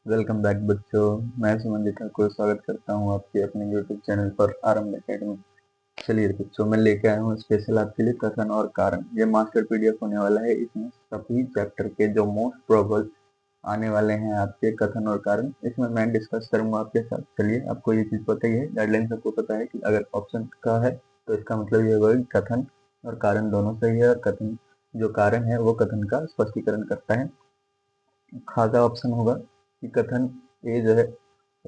Welcome back बच्चों। मैं सुमन को स्वागत करता हूं आपके अपने यूट्यूब चैनल पर आरंभ एकेडमी। चलिए बच्चों, मैं लेके आया हूं स्पेशल आपके लिए कथन और कारण। ये मास्टर पीडीएफ होने वाला है। इसमें सभी चैप्टर के जो मोस्ट प्रोबेबल आने वाले हैं आपके कथन और कारण, इसमें मैं डिस्कस करूंगा आपके साथ। चलिए, आपको ये चीज पता ही है, गाइडलाइन सबको पता है कि अगर ऑप्शन का है तो इसका मतलब ये होगा कि कथन और कारण दोनों सही है, और कथन जो कारण है वो कथन का स्पष्टीकरण करता है। खासा ऑप्शन होगा कि कथन ए जो है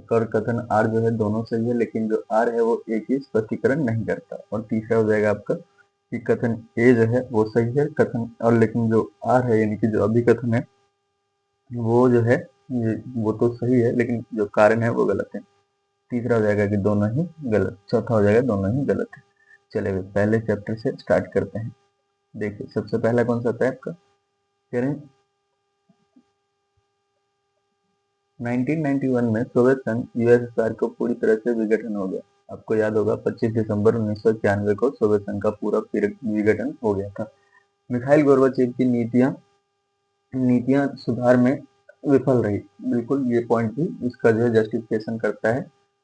और कथन आर जो है दोनों सही है, लेकिन जो आर है वो ए की स्पष्टीकरण नहीं करता। और तीसरा हो जाएगा आपका कि कथन ए जो है वो सही है कथन, और लेकिन जो आर है यानी कि जो अभी कथन है वो जो है वो तो सही है, लेकिन जो कारण है वो गलत है। तीसरा हो जाएगा कि दोनों ही गलत। चौथा हो जाएगा दोनों ही गलत है। चलिए पहले चैप्टर से स्टार्ट करते हैं। देखिए, सबसे पहला कौन सा था आपका, कह रहे हैं 1991 में सोवियत संघ यूएसएसआर को पूरी तरह से विघटन हो गया। आपको याद होगा 25 दिसंबर 1991 को सोवियत संघ का पूरा विघटन हो गया था। मिखाइल गोर्बाचेव की नीतियां नीतियां सुधार में विफल रही। बिल्कुल, ये पॉइंट भी इसका जो है जस्टिफिकेशन करता है।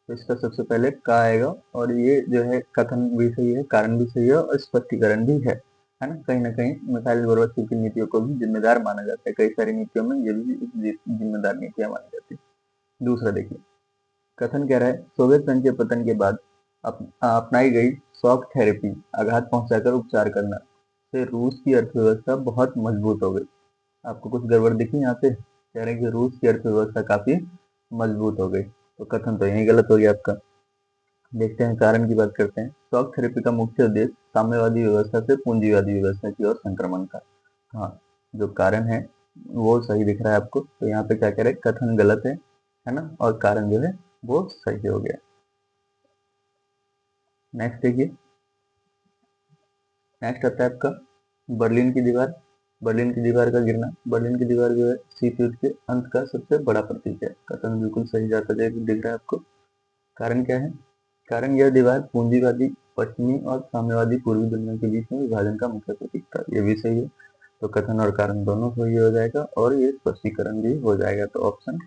तो इसका सबसे पहले का आएगा, और ये जो है कथन भी सही है, कारण भी सही है, और स्पष्टीकरण भी है ना कहीं मिखाइल गोर्बाचेव की नीतियों को भी जिम्मेदार माना जाता है। कई सारी नीतियों में ये भी जिम्मेदार नीतियां मानी जाती है। दूसरा देखिए, कथन कह रहा है सोवियत संघ के पतन के बाद अपनाई गई शॉक थेरेपी, आघात पहुंचाकर उपचार करना, से रूस की अर्थव्यवस्था बहुत मजबूत हो गई। आपको कुछ गड़बड़ दिखी यहाँ पे? कह रहे हैं कि रूस की अर्थव्यवस्था काफी मजबूत हो गई। तो कथन तो यही गलत हो गया आपका। देखते हैं, कारण की बात करते हैं। शॉक थेरेपी का मुख्य उद्देश्य साम्यवादी व्यवस्था से पूंजीवादी व्यवस्था की ओर संक्रमण का। हाँ, जो कारण है वो सही दिख रहा है आपको। तो यहाँ पे क्या कह रहे हैं, कथन गलत है ना, और कारण जो है वो सही हो गया। नेक्स्ट देखिए, नेक्स्ट आता है आपका बर्लिन की दीवार। बर्लिन की दीवार का गिरना। बर्लिन की दीवार जो है शीत युद्ध के अंत का सबसे बड़ा प्रतीक है। कथन बिल्कुल सही जाता है, दिख रहा है आपको। कारण क्या है? कारण यह दीवार पूंजीवादी पश्चिमी और साम्यवादी पूर्वी दुनिया के बीच में विभाजन का मुख्य प्रतीक था। ये भी सही है। तो कथन और कारण दोनों सही हो जाएगा, और ये स्पष्टीकरण भी हो जाएगा। तो ऑप्शन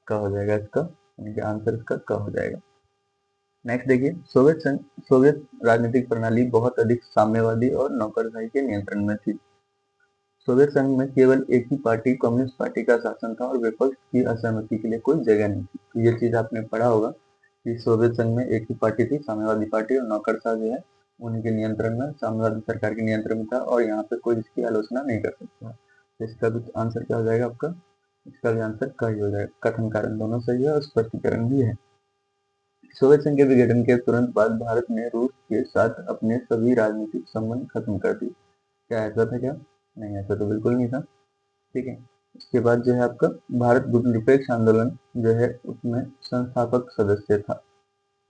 का हो जाएगा इसका, यानी कि आंसर इसका का हो जाएगा। नेक्स्ट देखिए, सोवियत राजनीतिक प्रणाली बहुत अधिक साम्यवादी और नौकरशाही के नियंत्रण में थी। सोवियत संघ में केवल एक ही पार्टी, कम्युनिस्ट पार्टी का शासन था, और विपक्ष की असहमति के लिए कोई जगह नहीं थी। तो ये चीज आपने पढ़ा होगा कि सोवियत संघ में एक ही पार्टी थी, साम्यवादी पार्टी, और नौकरशाह जो है उन्हीं के नियंत्रण में, साम्यवादी सरकार के नियंत्रण में था, और यहाँ पे कोई इसकी आलोचना नहीं कर सकता। तो इसका भी आंसर क्या हो जाएगा आपका? इसका भी आंसर का ही हो जाएगा। कथन कारण दोनों सही है, और स्पष्टीकरण भी है। सोवियत संघ के विघटन के तुरंत बाद भारत ने रूस के साथ अपने सभी राजनीतिक संबंध खत्म कर दिए। क्या ऐसा था क्या? नहीं, ऐसा तो बिल्कुल नहीं था। ठीक है। इसके बाद जो है आपका भारत गुटनिरपेक्ष आंदोलन जो है उसमें संस्थापक सदस्य था।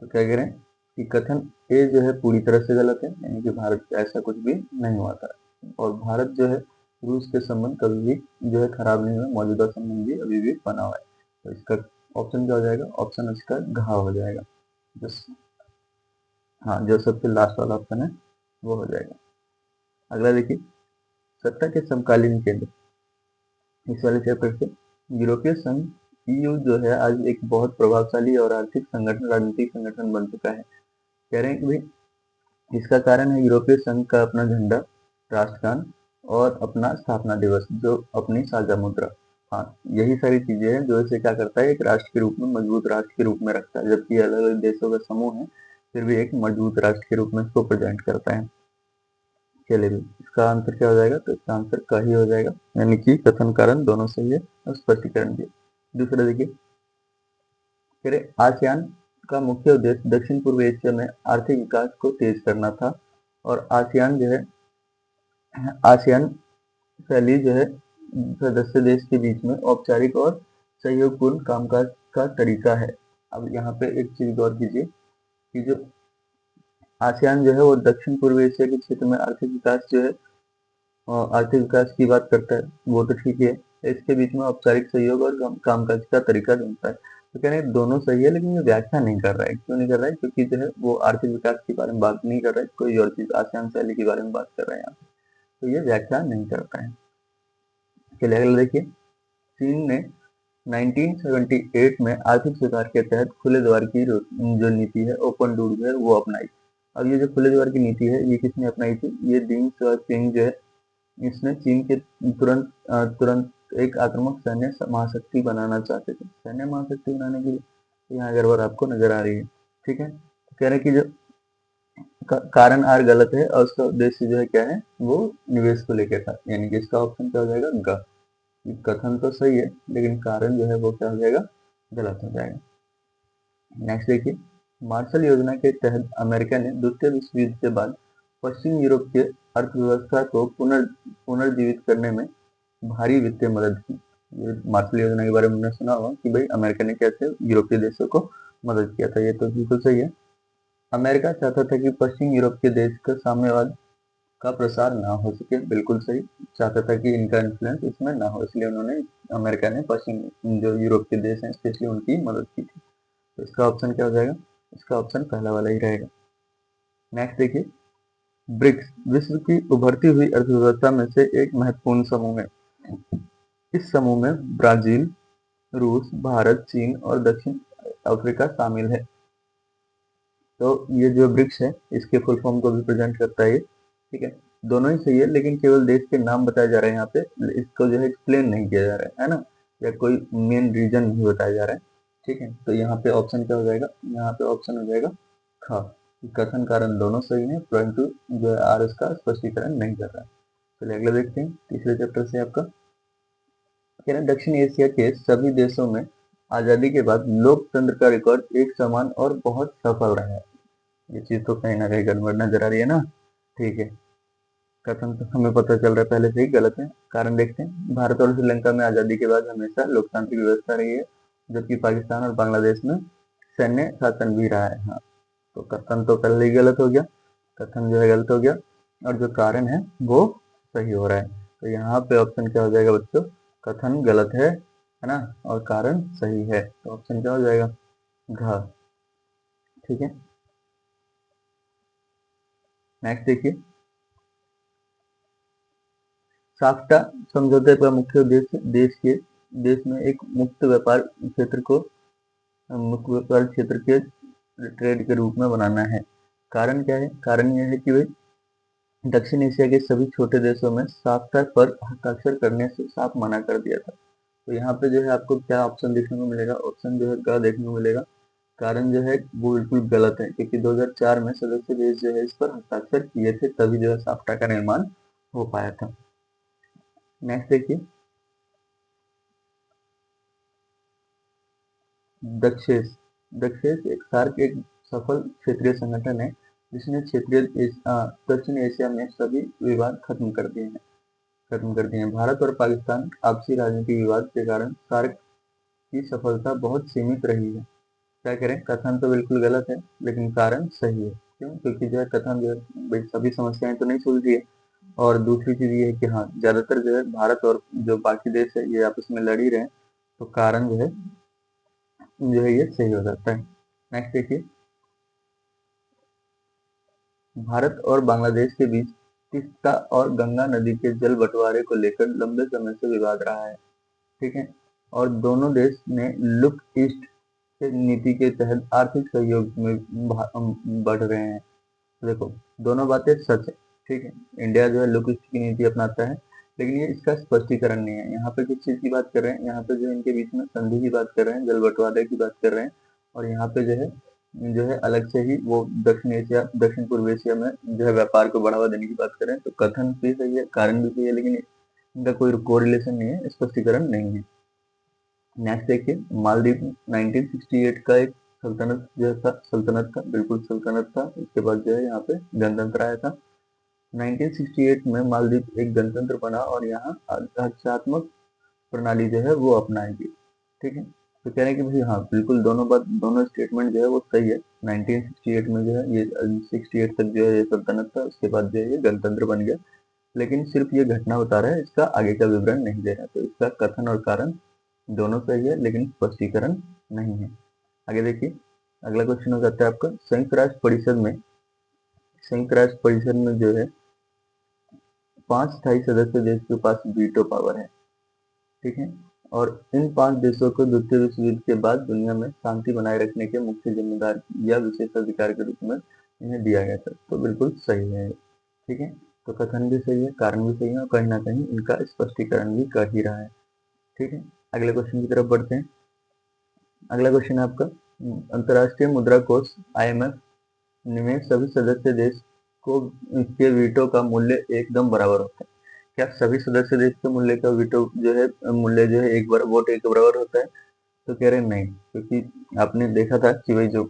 तो क्या कह रहे हैं कि कथन ए जो है पूरी तरह से गलत है, यानी कि भारत का ऐसा कुछ भी नहीं हुआ था, और भारत जो है रूस के संबंध कभी भी जो है खराब नहीं हुए, मौजूदा संबंध भी अभी भी बना हुआ है। तो इसका ऑप्शन क्या हो जाएगा? ऑप्शन इसका घ हो जाएगा। बस, हाँ, जो सबसे लास्ट वाला ऑप्शन है वो हो जाएगा। अगला देखिए, सत्ता के समकालीन केंद्र। इस वाले चैप्टर से यूरोपीय संघ ईयू जो है आज एक बहुत प्रभावशाली और आर्थिक संगठन, राजनीतिक संगठन बन चुका है। कह रहे हैं कि भाई इसका कारण है यूरोपीय संघ का अपना झंडा, राष्ट्रगान, और अपना स्थापना दिवस, जो अपनी साझा मुद्रा। हाँ, यही सारी चीजें हैं जो इसे क्या करता है, एक राष्ट्र के रूप में, मजबूत राष्ट्र के रूप में रखता है। जबकि अलग अलग देशों का समूह है, फिर भी एक मजबूत राष्ट्र के रूप में इसको प्रेजेंट करता है। चलिए, इसका आंसर क्या हो जाएगा? तो इसका आंसर का ही हो जाएगा, यानी कि कथन कारण दोनों सही है, और स्पष्टीकरण भी। दूसरा देखिए, फिर आसियान का मुख्य उद्देश्य दक्षिण पूर्व एशिया में आर्थिक विकास को तेज करना था। और आसियान जो है, आसियान शैली जो है सदस्य देश के बीच में औपचारिक और सहयोगपूर्ण कामकाज का तरीका है। अब यहाँ पे एक चीज गौर कीजिए कि जो आसियान जो है वो दक्षिण पूर्व एशिया के क्षेत्र में आर्थिक विकास जो है, आर्थिक विकास की बात करता है, वो तो ठीक है। इसके बीच में औपचारिक सहयोग और कामकाज का तरीका ढूंढता है। तो कह रहे हैं दोनों सही है, लेकिन ये व्याख्या नहीं कर रहा है। क्यों नहीं कर रहा है? क्योंकि जो है वो आर्थिक विकास के बारे में बात नहीं कर रहा है, कोई और चीज आसियान शैली के बारे में बात कर रहे हैं यहाँ पे। तो ये व्याख्या नहीं करता है। चलिए अगला देखिए, चीन ने 1978 में आर्थिक सुधार के तहत खुले द्वार की जो नीति है, ओपन डोर जो है वो अपनाई। अब ये जो खुले द्वार की नीति है ये किसने अपनाई थी? ये डिंग क्सिंग जो है, इसने चीन के तुरंत एक आक्रामक सैन्य महाशक्ति बनाना चाहते थे। सैन्य महाशक्ति बनाने के लिए यहाँ गड़बड़ आपको नजर आ रही है, ठीक है। तो कह रहे कि जो कारण आर गलत है और उसका उद्देश्य जो है क्या है, वो निवेश को लेकर था, यानी कि इसका ऑप्शन क्या हो जाएगा? ग। कथन तो सही है लेकिन कारण जो है वो क्या हो जाएगा? गलत हो जाएगा। नेक्स्ट देखिए, मार्शल योजना के तहत अमेरिका ने द्वितीय विश्व युद्ध के बाद पश्चिम यूरोप के अर्थव्यवस्था को पुनर्जीवित करने में भारी वित्तीय मदद की। ये मार्शल योजना के बारे में हमने सुना होगा कि भाई अमेरिका ने कैसे यूरोपीय देशों को मदद किया था, ये तो बिल्कुल सही है। अमेरिका चाहता था कि पश्चिम यूरोप के देश का साम्यवाद का प्रसार ना हो सके, बिल्कुल सही। चाहता था कि इनका इन्फ्लुएंस इसमें ना हो, इसलिए उन्होंने अमेरिका ने पश्चिम जो यूरोप के देश हैं स्पेशली उनकी मदद की थी। तो इसका ऑप्शन क्या हो जाएगा? इसका ऑप्शन पहला वाला ही रहेगा। नेक्स्ट देखिए, ब्रिक्स विश्व की उभरती हुई अर्थव्यवस्था में से एक महत्वपूर्ण समूह है। इस समूह में ब्राजील, रूस, भारत, चीन और दक्षिण अफ्रीका शामिल है। तो ये जो ब्रिक्स है इसके फुल फॉर्म को भी प्रेजेंट करता है ये, ठीक है। दोनों ही सही है लेकिन केवल देश के नाम बताए जा रहे हैं यहाँ पे, इसको जो है एक्सप्लेन नहीं किया जा रहा है ना, या कोई मेन रीजन नहीं बताया जा रहा है, ठीक है। तो यहाँ पे ऑप्शन क्या हो जाएगा? यहाँ पे ऑप्शन हो जाएगा ख। कथन कारण दोनों सही है परंतु जो है आर इसका स्पष्टीकरण नहीं कर रहा है। चलिए अगला देखते हैं, तीसरे चैप्टर से आपका कह रहे हैं, दक्षिण एशिया के सभी देशों में आजादी के बाद लोकतंत्र का रिकॉर्ड एक समान और बहुत सफल रहा है। ये चीज तो कहीं ना कहीं गड़बड़ नजर आ रही है ना, ठीक है। कथन तो हमें पता चल रहा है पहले से ही गलत है। कारण देखते हैं, भारत और श्रीलंका में आजादी के बाद हमेशा लोकतांत्रिक व्यवस्था रही है, जबकि पाकिस्तान और बांग्लादेश में सैन्य शासन भी रहा है। हाँ, तो कथन तो पहले ही गलत हो गया, कथन जो है गलत हो गया और जो कारण है वो सही हो रहा है। तो यहाँ पे ऑप्शन क्या हो जाएगा बच्चों? कथन गलत है ना, और कारण सही है, तो ऑप्शन क्या हो जाएगा? घ, ठीक है। नेक्स्ट देखिए, साफ्टा समझौते का मुख्य उद्देश्य देश में एक मुक्त व्यापार क्षेत्र को मुक्त व्यापार क्षेत्र के ट्रेड के रूप में बनाना है। कारण क्या है? कारण यह है कि भाई दक्षिण एशिया के सभी छोटे देशों में साफ्टा पर हस्ताक्षर करने से साफ मना कर दिया था। तो यहाँ पे जो है आपको क्या ऑप्शन देखने को मिलेगा? ऑप्शन जो है ग देखने को मिलेगा। कारण जो है वो बिल्कुल गलत है क्योंकि 2004 में सदस्य देश जो है इस पर हस्ताक्षर किए थे, तभी जो है साफ्टा का निर्माण हो पाया था। नेक्स्ट देखिए, दक्षेस दक्षेस एक सार्क एक सफल क्षेत्रीय संगठन है जिसने दक्षिण एशिया में सभी विवाद खत्म कर दिए हैं। भारत और पाकिस्तान आपसी राजनीतिक विवाद के कारण सार्क की सफलता बहुत सीमित रही है। क्या करें? कथन तो बिल्कुल गलत है लेकिन कारण सही है। क्यों? क्योंकि जो है कथन जो है भाई सभी समस्याएं तो नहीं सुलझी है, और दूसरी चीज ये है कि हाँ ज्यादातर जो है भारत और जो बाकी देश है ये आपस में लड़ ही रहे हैं, तो कारण जो है ये सही हो जाता है। नेक्स्ट देखिए, भारत और बांग्लादेश के बीच तिस्ता और गंगा नदी के जल बंटवारे को लेकर लंबे समय से विवाद रहा है, ठीक है। और दोनों देश ने लुक ईस्ट नीति के तहत आर्थिक सहयोग में बढ़ रहे हैं। देखो, दोनों बातें सच है, ठीक है। इंडिया जो है लुक ईस्ट की नीति अपनाता है, लेकिन ये इसका स्पष्टीकरण नहीं है। यहाँ पे किस चीज की बात कर रहे हैं? यहाँ पे जो इनके बीच में संधि की बात कर रहे हैं, जल बंटवारे की बात कर रहे हैं, और यहाँ पे जो है अलग से ही वो दक्षिण पूर्व एशिया में जो है व्यापार को बढ़ावा देने की बात कर रहे हैं। तो कथन भी सही है, कारण भी सही है, लेकिन इनका कोई कोरिलेशन नहीं है, स्पष्टीकरण नहीं है। नेक्स्ट देखिए, मालदीव 1968 का एक सल्तनत जो था, सल्तनत था, बिल्कुल सल्तनत था। इसके बाद जो है यहाँ पे गणतंत्र आया था। 1968 में मालदीव एक गणतंत्र बना और यहाँ आरक्षात्मक प्रणाली जो है वो अपनाएगी, ठीक है। तो कह रहे हैं कि भाई हाँ बिल्कुल दोनों स्टेटमेंट जो है वो सही है। 1968 में जो है ये 68 तक जो है ये सल्तनत था, उसके बाद जो है ये गणतंत्र बन गया, लेकिन सिर्फ ये घटना बता रहा है, इसका आगे का विवरण नहीं दे रहा। तो इसका कथन और कारण दोनों सही है लेकिन स्पष्टीकरण नहीं है। आगे देखिए, अगला क्वेश्चन हो जाता है आपका, संयुक्त राष्ट्र परिषद में जो है 5 स्थायी सदस्य देश के पास वीटो पावर है, ठीक है। और इन 5 देशों को द्वितीय विश्व युद्ध के बाद दुनिया में शांति बनाए रखने के मुख्य जिम्मेदार या विशेष अधिकार के रूप में इन्हें दिया गया था। तो बिल्कुल सही है, ठीक है। तो कथन भी सही है, कारण भी सही है और कहीं ना कहीं इनका स्पष्टीकरण भी कर ही रहा है, ठीक है। अगले क्वेश्चन की तरफ बढ़ते हैं। अगला क्वेश्चन है आपका, अंतर्राष्ट्रीय मुद्रा कोष IMF में सभी सदस्य देश को के वीटो का मूल्य एकदम बराबर होता है। क्या सभी सदस्य देश के मूल्य का वीटो जो है मूल्य जो है एक बार वोट एक बराबर होता है? तो कह रहे हैं नहीं, क्योंकि आपने देखा था कि भाई जो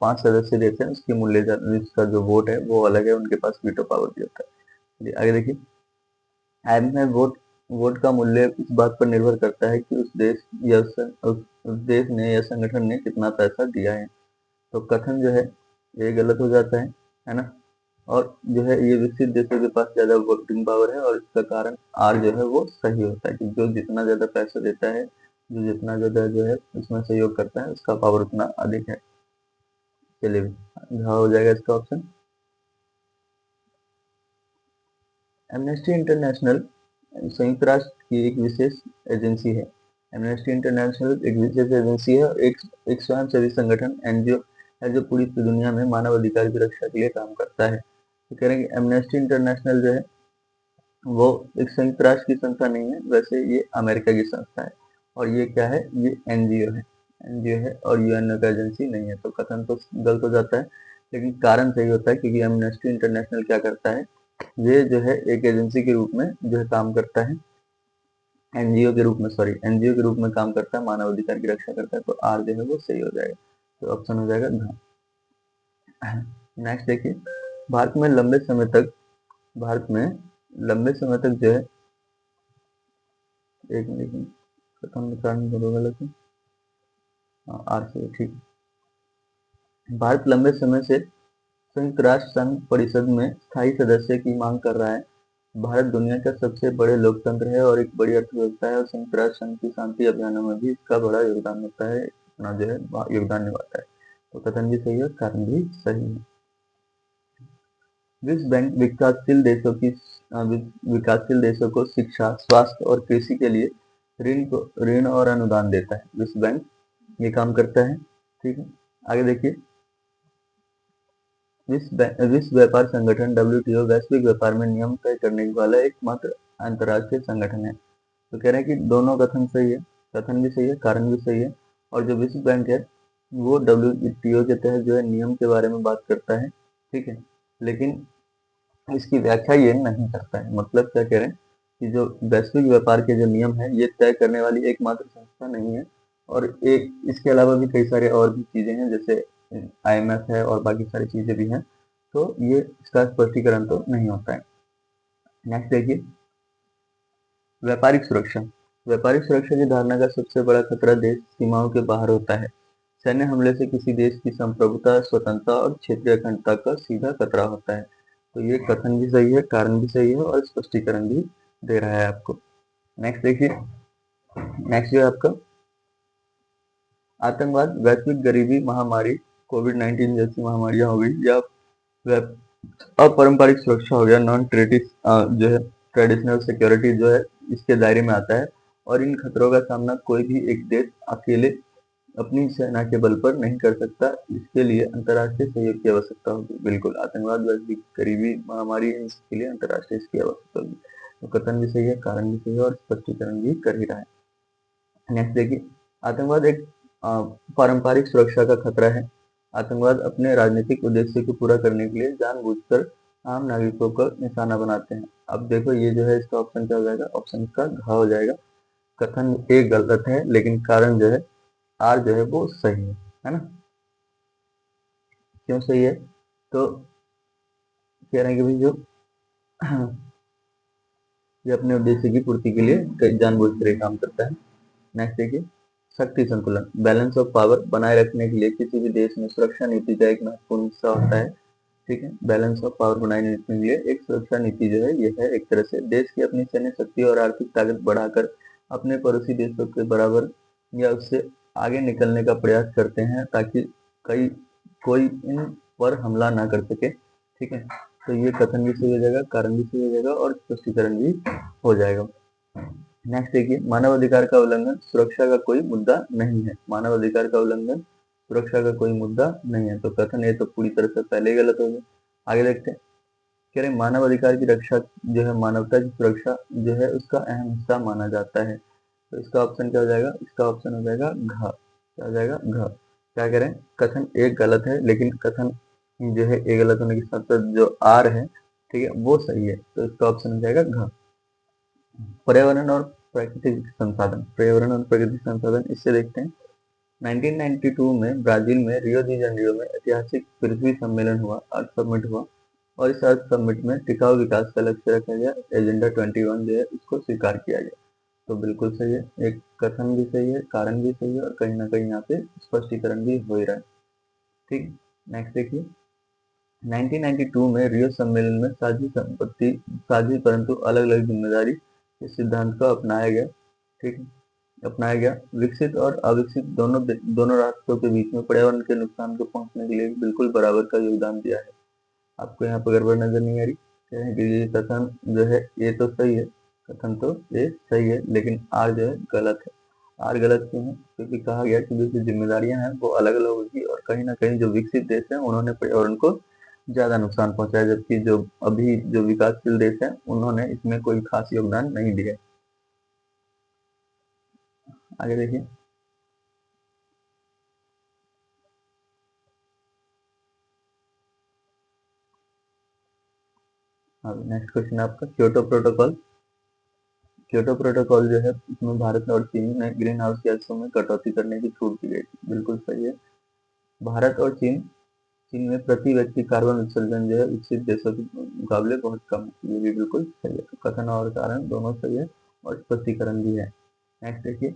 5 सदस्य देश है उसके मूल्य का जो वोट है वो अलग है, उनके पास वीटो पावर भी होता है। आगे देखिए, IMF वोट का मूल्य इस बात पर निर्भर करता है कि उस देश या उस देश ने या संगठन ने कितना पैसा दिया है। तो कथन जो है ये गलत हो जाता है ना। और जो है ये विकसित देशों के पास ज्यादा वोटिंग पावर है और इसका कारण आर जो है वो सही होता है कि जो जितना ज्यादा पैसा देता है, जो जितना ज्यादा जो है उसमें सहयोग करता है, उसका पावर उतना अधिक है। चलिए, घ हो जाएगा इसका ऑप्शन। एमनेस्टी इंटरनेशनल संयुक्त राष्ट्र की एक विशेष एजेंसी है। एमनेस्टी इंटरनेशनल एक विशेष एजेंसी है और एक स्वयंसेवी संगठन एनजीओ है जो पूरी दुनिया में मानव अधिकार की रक्षा के लिए काम करता है। तो कह रहे हैं कि एमनेस्टी इंटरनेशनल जो है वो एक संयुक्त राष्ट्र की संस्था नहीं है, वैसे ये अमेरिका की संस्था है। और ये क्या है, ये एनजीओ है, एनजीओ है और यूएनओ का एजेंसी नहीं है। तो कथन तो गलत हो जाता है, लेकिन कारण सही होता है क्योंकि एमनेस्टी इंटरनेशनल क्या करता है, ये जो है एक एजेंसी के रूप में जो है काम करता है, एनजीओ के रूप में, सॉरी एनजीओ के रूप में काम करता है, मानव अधिकार की रक्षा करता है। तो आर जो है वो सही हो जाएगा, तो ऑप्शन हो जाएगा घ। नेक्स्ट देखिए, भारत में लंबे समय तक भारत में लंबे समय तक जो है, एक मिनट, खत्म कारण गलत है, आर से ठीक है। भारत लंबे समय से संयुक्त राष्ट्र संघ परिषद में स्थायी सदस्य की मांग कर रहा है। भारत दुनिया का सबसे बड़े लोकतंत्र है और एक बड़ी अर्थव्यवस्था है और संयुक्त राष्ट्र संघ की शांति अभियानों में भी इसका बड़ा योगदान होता है, अपना जो है योगदान निभाता है। तो कथन भी सही है, कारण भी सही है। विश्व बैंक विकासशील देशों को शिक्षा, स्वास्थ्य और कृषि के लिए ऋण और अनुदान देता है। विश्व बैंक ये काम करता है, ठीक है। आगे देखिए, विश्व व्यापार संगठन WTO वैश्विक व्यापार में नियम तय करने वाला एकमात्र अंतर्राष्ट्रीय संगठन है। तो कह रहे हैं कि दोनों कथन सही है, कथन भी सही है, कारण भी सही है। और जो विश्व बैंक है वो WTO के तहत जो है नियम के बारे में बात करता है, ठीक है, लेकिन इसकी व्याख्या ये नहीं करता है। मतलब क्या कह रहे हैं कि जो वैश्विक व्यापार के जो नियम है ये तय करने वाली एकमात्र संस्था नहीं है, और एक इसके अलावा भी कई सारे और भी चीजें हैं, जैसे IMF है और बाकी सारी चीजें भी हैं। तो ये इसका स्पष्टीकरण तो नहीं होता है। नेक्स्ट देखिए, व्यापारिक सुरक्षा। व्यापारिक सुरक्षा की धारणा का सबसे बड़ा खतरा देश सीमाओं के बाहर होता है। सैन्य हमले से किसी देश की संप्रभुता, स्वतंत्रता और क्षेत्रीय अखंडता का सीधा खतरा होता है। तो ये कथन भी सही है, कारण भी सही है और स्पष्टीकरण भी दे रहा है आपको। नेक्स्ट देखिए, नेक्स्ट जो है आपका, आतंकवाद, वैश्विक गरीबी, महामारी, कोविड-19 जैसी महामारियां हो गई, या अपारंपरिक सुरक्षा हो गया, नॉन जो है ट्रेडिशनल सिक्योरिटी जो है इसके दायरे में आता है। और इन खतरों का सामना कोई भी एक देश अकेले अपनी सेना के बल पर नहीं कर सकता, इसके लिए अंतर्राष्ट्रीय सहयोग की आवश्यकता होगी। बिल्कुल, आतंकवाद, वैश्विक गरीबी, महामारी, इसके लिए अंतर्राष्ट्रीय की आवश्यकता होगी। तो कथन भी सही है, कारण भी सही है और स्पष्टीकरण भी कर ही रहा है। नेक्स्ट देखिए, आतंकवाद एक पारंपरिक सुरक्षा का खतरा है। आतंकवाद अपने राजनीतिक उद्देश्य को पूरा करने के लिए जानबूझकर आम नागरिकों को निशाना बनाते हैं। अब देखो ये जो है इसका ऑप्शन क्या हो जाएगा, ऑप्शन का घ हो जाएगा। कथन ए गलत है, लेकिन कारण जो है आर जो है वो सही है ना। क्यों सही है, तो कह रहे हैं कि भाई जो ये अपने उद्देश्य की पूर्ति के लिए जानबूझ कर काम करता है। नेक्स्ट देखिए, शक्ति संतुलन, बैलेंस ऑफ पावर बनाए रखने के लिए किसी भी देश में सुरक्षा नीति का एक महत्वपूर्ण हिस्सा होता है, ठीक है। बैलेंस ऑफ पावर बनाए रखने के लिए एक सुरक्षा नीति जो है ये है एक तरह से देश की अपनी सैन्य शक्ति और आर्थिक ताकत बढ़ाकर अपने पड़ोसी देशों के बराबर या उससे आगे निकलने का प्रयास करते हैं, ताकि कई कोई इन पर हमला ना कर सके, ठीक है। तो ये कथन भी सही हो जाएगा, कारण भी सही हो जाएगा और स्पष्टीकरण भी हो जाएगा। नेक्स्ट देखिए, मानव अधिकार का उल्लंघन सुरक्षा का कोई मुद्दा नहीं है। मानव अधिकार का उल्लंघन सुरक्षा का कोई मुद्दा नहीं है, तो कथन ये तो पूरी तरह से पहले ही गलत हो गया। आगे देखते हैं, कह रहे मानव अधिकार की रक्षा जो है, मानवता की सुरक्षा जो है उसका अहम हिस्सा माना जाता है। तो इसका ऑप्शन क्या हो जाएगा? इसका ऑप्शन हो जाएगा घ। क्या हो जाएगा? घ। क्या कह रहे हैं? कथन एक गलत है, लेकिन कथन जो है ए गलत होने के साथ साथ जो आर है, ठीक है, वो सही है। तो इसका ऑप्शन हो जाएगा घ। पर्यावरण और प्राकृतिक संसाधन, पर्यावरण और प्राकृतिक संसाधन, इससे देखते हैं 1992 में ब्राजील में रियो डी जेनेरियो में ऐतिहासिक पृथ्वी सम्मेलन हुआ, अर्थ समिट हुआ, और इस अर्थ समिट में टिकाऊ विकास का लक्ष्य रखा गया। एजेंडा 21 जो है उसको स्वीकार किया गया। तो बिल्कुल सही है, एक कथन भी सही है, कारण भी सही है, और कहीं ना कहीं यहाँ पे स्पष्टीकरण भी हो ही रहा है। ठीक, नेक्स्ट देखिए, 1992 में रियो सम्मेलन में साझी संपत्ति, साझी परंतु अलग अलग जिम्मेदारी इस सिद्धांत को अपनाया गया। ठीक है, अपनाया गया। विकसित और अविकसित दोनों राष्ट्रों के बीच में पर्यावरण के नुकसान को पहुंचने के लिए बिल्कुल बराबर का योगदान दिया है। आपको यहाँ पर गड़बड़ नजर नहीं आ रही? कह रहे हैं कि ये कथन जो है ये तो सही है, कथन तो ये सही है, लेकिन आर जो है गलत है। आर गलत क्यों है? क्योंकि कहा गया कि जो जिम्मेदारियां हैं वो अलग अलग होगी, और कहीं ना कहीं जो विकसित देश हैं उन्होंने पर्यावरण को ज्यादा नुकसान पहुंचाया, जबकि जो अभी जो विकासशील देश हैं उन्होंने इसमें कोई खास योगदान नहीं दिया। आगे देखिए, नेक्स्ट क्वेश्चन आपका, क्योटो प्रोटोकॉल। क्योटो प्रोटोकॉल जो है इसमें भारत और चीन ने ग्रीन हाउस गैसों में कटौती करने की छूट दी गई थी। बिल्कुल सही है। भारत और चीन में प्रति व्यक्ति कार्बन उत्सर्जन जो है विकसित देशों के मुकाबले बहुत कम है। ये भी बिल्कुल सही है। तो कथन और कारण दोनों सही है, और स्पष्टीकरण भी है। नेक्स्ट देखिए,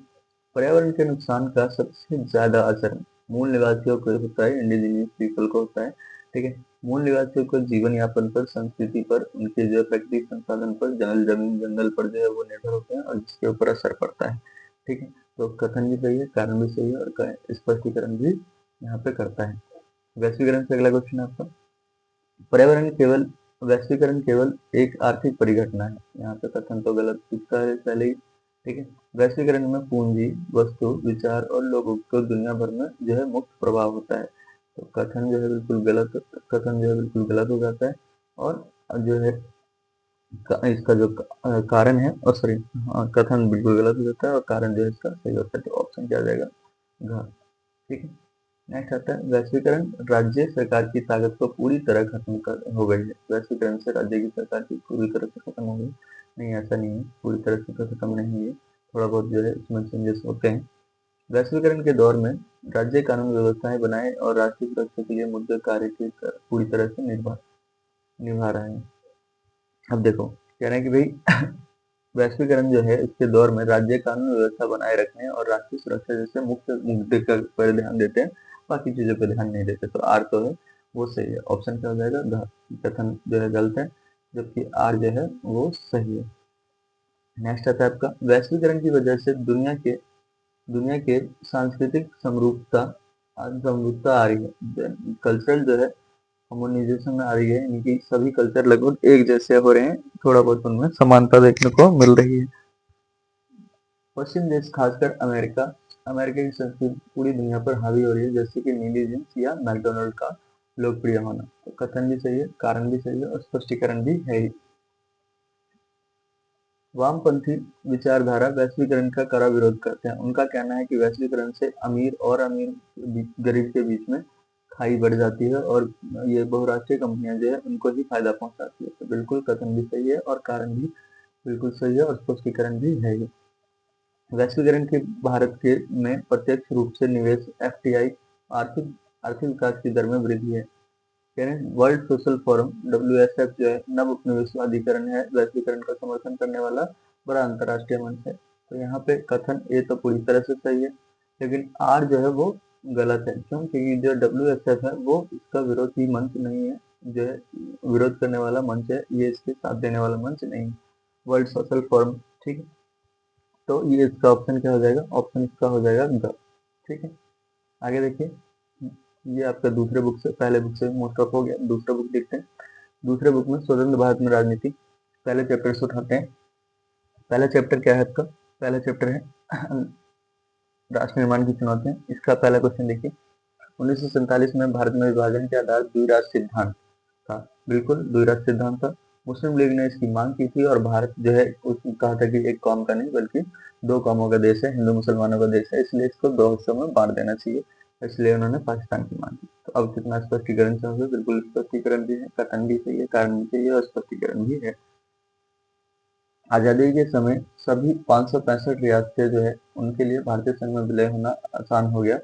पर्यावरण के नुकसान का सबसे ज्यादा असर मूल निवासियों को होता है, इंडिजिनियस पीपल को होता है। ठीक है, मूल निवासियों को जीवन यापन पर, संस्कृति पर, उनके जो प्राकृतिक संसाधन पर, जल जमीन जंगल पर जो है वो निर्भर होते हैं, और जिसके ऊपर असर पड़ता है। ठीक है, तो कथन भी सही है, कारण भी सही है, और स्पष्टीकरण भी यहाँ पे करता है। वैश्वीकरण से अगला क्वेश्चन है आपका, पर्यावरण केवल वैश्वीकरण केवल एक आर्थिक परिघटना है। यहाँ पे कथन तो गलत दिखता है पहले ही। ठीक है, वैश्वीकरण में पूंजी, वस्तु, विचार और लोगों को दुनिया भर में जो है मुक्त प्रभाव होता है। तो कथन जो है बिल्कुल गलत, कथन जो है बिल्कुल गलत हो जाता है, और जो है इसका जो कारण है, और सॉरी, कथन बिल्कुल गलत हो जाता है, और कारण जो है इसका सही होता है। तो ऑप्शन क्या आ जाएगा? घ। ठीक है, नेक्स्ट आता है, वैश्वीकरण राज्य सरकार की ताकत को पूरी तरह खत्म कर हो गई है। वैश्वीकरण से राज्य की सरकार की पूरी तरह से खत्म हो गई? नहीं, ऐसा नहीं है, पूरी तरह से तो खत्म नहीं हुई है, थोड़ा बहुत जो है इसमें चेंजेस होते हैं। वैश्वीकरण के दौर में राज्य कानून व्यवस्थाएं बनाए और राष्ट्रीय सुरक्षा के लिए मुद्दे कार्य की पूरी तरह से निभा रहे हैं। अब देखो, कह रहे हैं कि भाई वैश्वीकरण जो है इसके दौर में राज्य कानून व्यवस्था बनाए रखने और राष्ट्रीय सुरक्षा जैसे मुख्य मुद्दे पर ध्यान देते हैं, बाकी चीजों पर ध्यान नहीं देते। तो आर तो है वो सही है। ऑप्शन क्या हो जाएगा? ध। कथन जो है गलत है, जबकि आर जो है वो सही है। नेक्स्ट आता है आपका, वैश्वीकरण की वजह से दुनिया के सांस्कृतिक समरूपता आ रही है। कल्चरल जो है हार्मोनाइजेशन में आ रही है, यानी कि सभी कल्चर लगभग एक जैसे हो रहे हैं, थोड़ा बहुत उनमें समानता देखने को मिल रही है। पश्चिम देश, खासकर अमेरिका अमेरिका की संस्कृति पूरी दुनिया पर हावी हो रही है, जैसे कि नीली जींस या मैकडोनल्ड का लोकप्रिय होना। तो कथन भी सही है, कारण भी सही है, और स्पष्टीकरण भी है ही। वामपंथी विचारधारा वैश्वीकरण का कड़ा विरोध करते हैं। उनका कहना है कि वैश्वीकरण से अमीर गरीब के बीच में खाई बढ़ जाती है, और ये बहुराष्ट्रीय कंपनियां जो है उनको ही फायदा पहुंचाती है। तो बिल्कुल कथन भी सही है, और कारण भी बिल्कुल सही है, और स्पष्टीकरण भी है ही। वैश्वीकरण के भारत के में प्रत्यक्ष रूप से निवेश, एफटीआई, आर्थिक आर्थिक विकास की दर में वृद्धि है। कह रहे हैं वर्ल्ड सोशल फोरम, WSF जो है नव उपनिवेशवादीकरण है वैश्वीकरण का समर्थन करने वाला बड़ा अंतर्राष्ट्रीय मंच है। तो यहाँ पे कथन ए तो पूरी तरह से सही है, लेकिन आर जो है वो गलत है। क्यों? क्योंकि जो WSF है वो इसका विरोधी मंच नहीं है, जो है विरोध करने वाला मंच है, ये इसके साथ देने वाला मंच नहीं है। वर्ल्ड सोशल फोरम, ठीक है, तो ये इसका ऑप्शन क्या हो जाएगा? ऑप्शन इसका हो जाएगा ग। ठीक है, आगे देखिए, ये आपका दूसरे बुक से, पहले बुक से मोस्ट ऑफ हो गया, दूसरा बुक देखते हैं। दूसरे बुक में स्वतंत्र भारत में राजनीति, पहले चैप्टर से उठाते हैं। पहला चैप्टर क्या है आपका? पहला चैप्टर है राष्ट्र निर्माण की चुनौतियां। इसका पहला क्वेश्चन देखिए, 1947 में भारत में विभाजन के आधार द्विराष्ट्र सिद्धांत था। बिल्कुल द्विराष्ट्र सिद्धांत था। मुस्लिम लीग ने इसकी मांग की थी और भारत जो है कहा था कि एक कौम का नहीं बल्कि दो कौमों का देश है, हिंदू मुसलमानों का देश है, इसलिए इसको दो हिस्सों में बांट देना चाहिए, इसलिए उन्होंने पाकिस्तान की मांग की। तो अब कितना स्पष्टीकरण चाहिए? बिल्कुल स्पष्टीकरण भी है, कथन भी चाहिए, कारण भी चाहिए और स्पष्टीकरण भी है। आजादी के समय सभी 565 रियासतें जो है उनके लिए भारतीय संघ में विलय होना आसान हो गया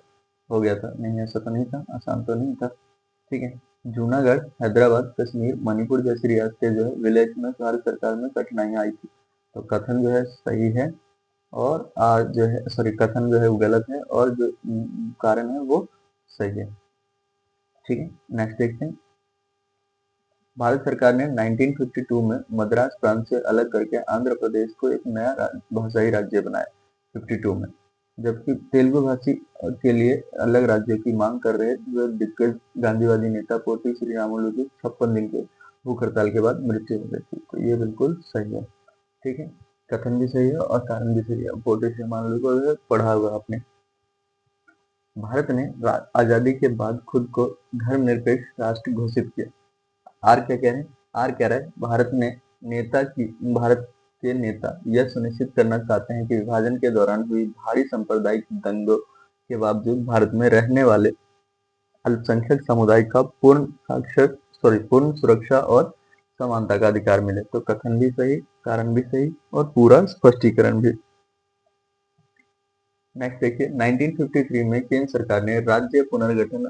था। नहीं, ऐसा तो नहीं था, आसान तो नहीं था। ठीक है, जूनागढ़, हैदराबाद, कश्मीर, मणिपुर जैसी रियासतें जो है विलय में भारत सरकार में कठिनाइयां आई थी। तो कथन जो है सही है और जो है सॉरी कथन जो है वो गलत है और जो कारण है वो सही है। ठीक है, नेक्स्ट देखते हैं। भारत सरकार ने 1952 में मद्रास प्रांत से अलग करके आंध्र प्रदेश को एक नया भाषाई राज्य बनाया 52 में, जबकि तेलुगु भाषी के लिए अलग राज्य की मांग कर रहे जो दिग्गज गांधीवादी नेता पोटी श्रीरामुलु की 56 दिन के भूख हड़ताल के बाद मृत्यु हो गई थी। तो ये बिल्कुल सही है। ठीक है, कथन भी सही है और कारण भी सही है। पोटी श्रीरामुलु को पढ़ा हुआ आपने। भारत ने आजादी के बाद खुद को धर्मनिरपेक्ष राष्ट्र घोषित किया। आर क्या कह रहे हैं? आर कह रहा है भारत के नेता यह सुनिश्चित करना चाहते हैं कि विभाजन के दौरान हुई भारी सांप्रदायिक दंगों के बावजूद भारत में रहने वाले अल्पसंख्यक समुदाय का पूर्ण सुरक्षा और समानता का अधिकार मिले। तो कथन भी सही, कारण भी सही और पूरा स्पष्टीकरण भी। नेक्स्ट देखिए, 1953 में केंद्र सरकार ने राज्य पुनर्गठन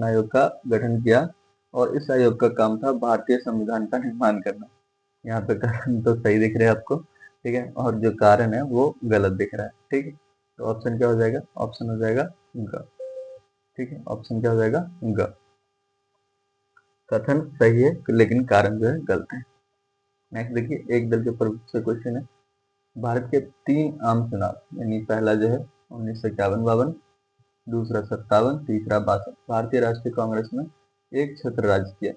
आयोग का गठन किया और इस आयोग का काम था भारतीय संविधान का निर्माण करना। यहाँ पे कारण तो सही दिख रहे हैं आपको, ठीक है, और जो कारण है वो गलत दिख रहा है। ठीक है, तो ऑप्शन क्या हो जाएगा? ऑप्शन हो जाएगा ग। ठीक है, ऑप्शन क्या हो जाएगा? ग। कथन सही है लेकिन कारण जो है गलत है। नेक्स्ट देखिए, एक दल के प्रमुख से क्वेश्चन है। भारत के 3 आम चुनाव, यानी पहला जो है 1951-52, दूसरा 57, तीसरा 62, भारतीय राष्ट्रीय कांग्रेस में एक छत्र राज किया।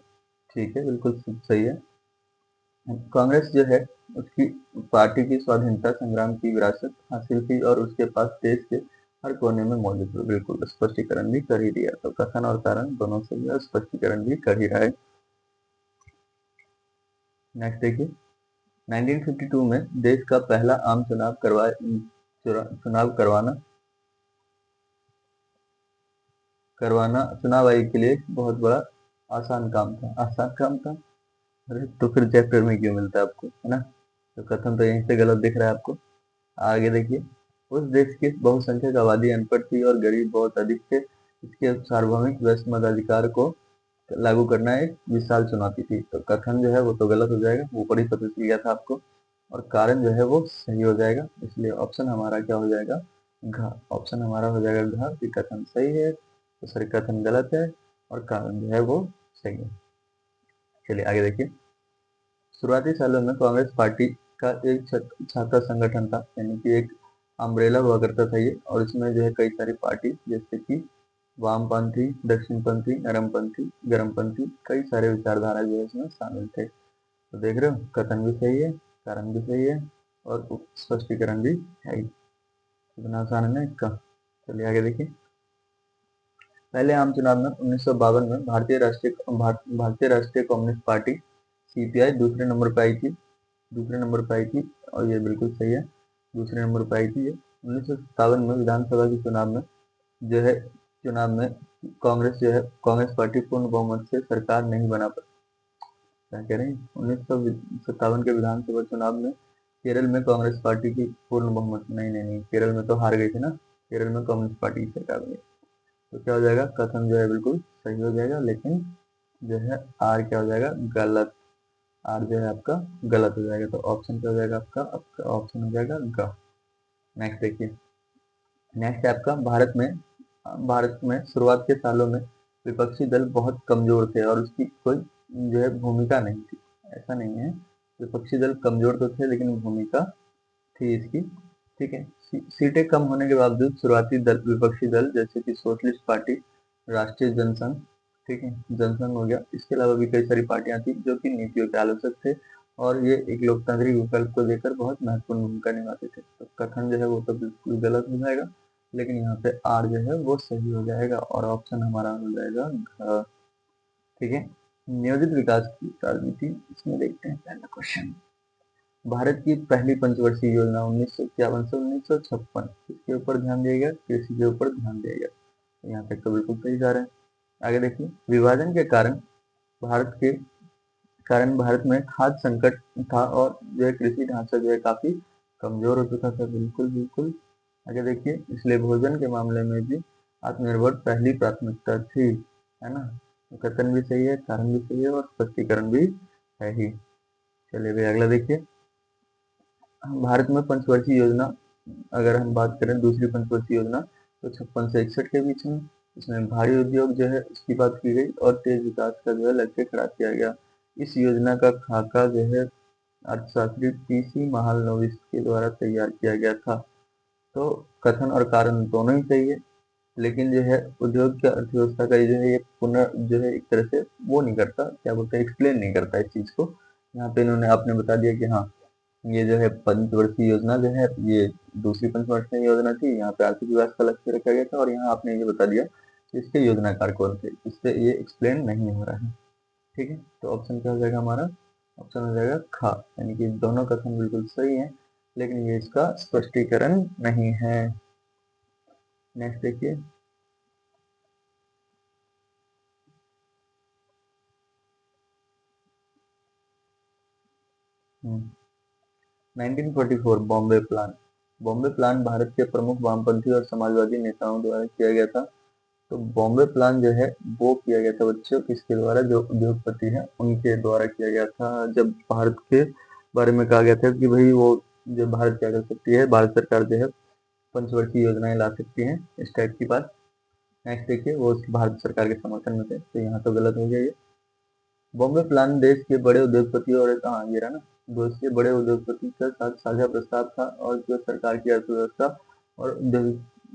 ठीक है, बिल्कुल सही है। कांग्रेस जो है उसकी पार्टी की स्वाधीनता संग्राम की विरासत हासिल की और उसके पास देश के हर कोने में मौजूद है। बिल्कुल स्पष्टीकरण भी कर ही दिया। तो कथन और कारण दोनों सही है, स्पष्टीकरण भी कर ही रहा है। नेक्स्ट देखिए, 1952 में देश का पहला आम चुनाव करवाना चुनाव आयोग के लिए एक बहुत बड़ा आसान काम था। अरे तो फिर चैप्टर में क्यों मिलता है आपको, है ना? तो कथन तो यहीं से गलत दिख रहा है आपको। आगे देखिए, उस देश की बहुसंख्यक आबादी अनपढ़ थी और गरीब बहुत अधिक थे। इसके सार्वभौमिक वैश्य मताधिकार को लागू करना एक विशाल चुनौती थी। तो कथन जो है वो तो गलत हो जाएगा, ऊपर ही पता चल गया था आपको, और कारण जो है वो सही हो जाएगा। इसलिए ऑप्शन हमारा क्या हो जाएगा? घ। ऑप्शन हमारा हो जाएगा घ कि कथन सही है, तो सॉरी कथन गलत है और कारण जो है वो सही है। चलिए आगे देखिए, शुरुआती सालों में कांग्रेस पार्टी का एक छात्र संगठन था, यानी कि एक अम्ब्रेला हुआ करता था ये, और इसमें जो है कई सारी पार्टी जैसे कि वामपंथी, दक्षिणपंथी, नरमपंथी, गरमपंथी, कई सारे विचारधारा जो है इसमें शामिल थे। तो देख रहे हो, कथन भी सही है, कारण भी सही है और स्पष्टीकरण भी है ही। इतना आसान है ना इसका। चलिए आगे देखिए, पहले आम चुनाव में 1952 में भारतीय राष्ट्रीय कम्युनिस्ट पार्टी सीपीआई दूसरे नंबर पर आई थी और ये बिल्कुल सही है, दूसरे नंबर पर आई थी ये। 1957 में विधानसभा के चुनाव में कांग्रेस पार्टी पूर्ण बहुमत से सरकार नहीं बना पाई। क्या कह रहे हैं? 1957 के विधानसभा चुनाव में केरल में कांग्रेस पार्टी की पूर्ण बहुमत नहीं, केरल में तो हार गई थी ना, केरल में कम्युनिस्ट पार्टी की सरकार बनी। तो क्या हो जाएगा? कथन जो है बिल्कुल सही हो जाएगा, लेकिन जो है आर क्या हो जाएगा? गलत। आर जो है आपका गलत हो जाएगा। तो ऑप्शन क्या हो जाएगा आपका ऑप्शन हो जाएगा ग। नेक्स्ट देखिए, नेक्स्ट है आपका भारत में शुरुआत के सालों में विपक्षी दल बहुत कमजोर थे और उसकी कोई जो है भूमिका नहीं थी। ऐसा नहीं है, विपक्षी दल कमजोर तो थे लेकिन भूमिका थी इसकी। ठीक है, सीटें कम होने के बावजूद शुरुआती विपक्षी दल जैसे कि सोशलिस्ट पार्टी, राष्ट्रीय जनसंघ, ठीक है, जनसंघ हो गया, इसके अलावा भी कई सारी पार्टियां थी जो कि नीतियों के आलोचक थे और ये एक लोकतांत्रिक विकल्प को देकर बहुत महत्वपूर्ण भूमिका निभाते थे। तो कथन जो है वो तो बिल्कुल गलत हो जाएगा, लेकिन यहाँ पे आर जो है वो सही हो जाएगा और ऑप्शन हमारा हो जाएगा घ। ठीक है, नियोजित विकास की राजनीति, इसमें देखते हैं पहला क्वेश्चन। भारत की पहली पंचवर्षीय योजना 1951 से 1956 इसके ऊपर ध्यान दिया गया, कृषि के ऊपर ध्यान दिया गया। यहाँ तक तो बिल्कुल सही जा रहे हैं। आगे देखिए, विभाजन के कारण भारत में खाद्य संकट था और जो है कृषि ढांचा जो है काफी कमजोर हो चुका था। बिल्कुल बिल्कुल। आगे देखिए, इसलिए भोजन के मामले में भी आत्मनिर्भर पहली प्राथमिकता थी, है ना। तो कथन भी सही है, कारण भी सही है और स्पष्टीकरण भी है ही। चलिए भाई अगला देखिए, भारत में पंचवर्षीय योजना, अगर हम बात करें दूसरी पंचवर्षीय योजना, तो 56 से 61 के बीच में इसमें भारी उद्योग जो है उसकी बात की गई और तेज विकास का जो है लक्ष्य खड़ा किया गया। इस योजना का खाका जो है अर्थशास्त्री पीसी महालनोबिस के द्वारा तैयार किया गया था। तो कथन और कारण दोनों ही सही है, लेकिन जो है उद्योग की अर्थव्यवस्था का जो है ये जो है एक तरह से वो नहीं करता, क्या बोलते हैं, एक्सप्लेन नहीं करता इस चीज को। यहाँ पे इन्होंने आपने बता दिया कि हाँ, ये जो है पंचवर्षीय योजना जो है ये दूसरी पंचवर्षीय योजना थी, यहाँ पे आर्थिक विकास का लक्ष्य रखा गया था और यहाँ आपने ये बता दिया कि इसके योजनाकार कौन थे, इससे ये एक्सप्लेन नहीं हो रहा है। ठीक है, तो ऑप्शन क्या हो जाएगा हमारा, ऑप्शन हो जाएगा खा, यानी कि दोनों कथन बिल्कुल सही है, लेकिन ये इसका स्पष्टीकरण नहीं है। नेक्स्ट देखिए, 1944 बॉम्बे प्लान। बॉम्बे प्लान भारत के प्रमुख वामपंथी और समाजवादी नेताओं द्वारा किया गया था। तो बॉम्बे प्लान जो है वो किया गया था बच्चों किसके द्वारा, जो उद्योगपति हैं उनके द्वारा किया गया था। जब भारत के बारे में कहा गया था कि भाई वो जो भारत क्या कर सकती है, भारत सरकार जो है पंचवर्षीय योजनाएं ला सकती है इस टाइप की बात। नेक्स्ट देखिए, वो भारत सरकार के समर्थन में थे, तो यहाँ तो गलत हो गया ये। बॉम्बे प्लान देश के बड़े उद्योगपतियों और कहाँ ये रहा ना, देश के बड़े उद्योगपति के साथ साझा प्रस्ताव था और जो सरकार की अर्थव्यवस्था और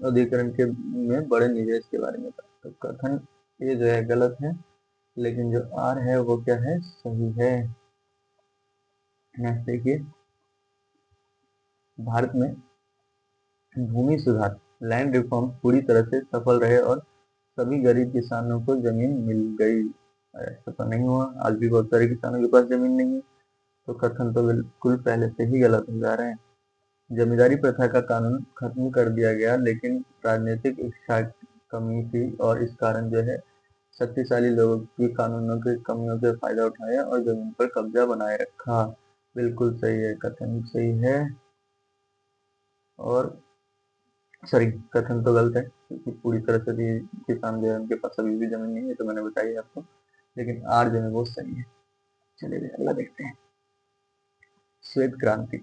औद्योगिकरण के में बड़े निवेश के बारे में था। तो कथन ये जो है गलत है, लेकिन जो आर है वो क्या है, सही है। नेक्स्ट देखिए, भारत में भूमि सुधार लैंड रिफॉर्म पूरी तरह से सफल रहे और सभी गरीब किसानों को जमीन मिल गई। ऐसा तो नहीं हुआ, आज भी बहुत सारे किसानों के पास जमीन नहीं है। तो कथन तो बिल्कुल पहले से ही गलत हो जा रहे हैं। जमींदारी प्रथा का कानून खत्म कर दिया गया, लेकिन राजनीतिक इच्छा की कमी थी और इस कारण जो है शक्तिशाली लोगों की कानूनों की कमियों से फायदा उठाया और जमीन पर कब्जा बनाए रखा। बिल्कुल सही है, कथन सही है। और सॉरी, कथन तो गलत है क्योंकि पूरी तरह से भी किसान जो है उनके पास अभी भी जमीन नहीं है, तो मैंने बताई आपको, लेकिन आर जो है वो सही है। चलिए अगला देखते हैं, श्वेत क्रांति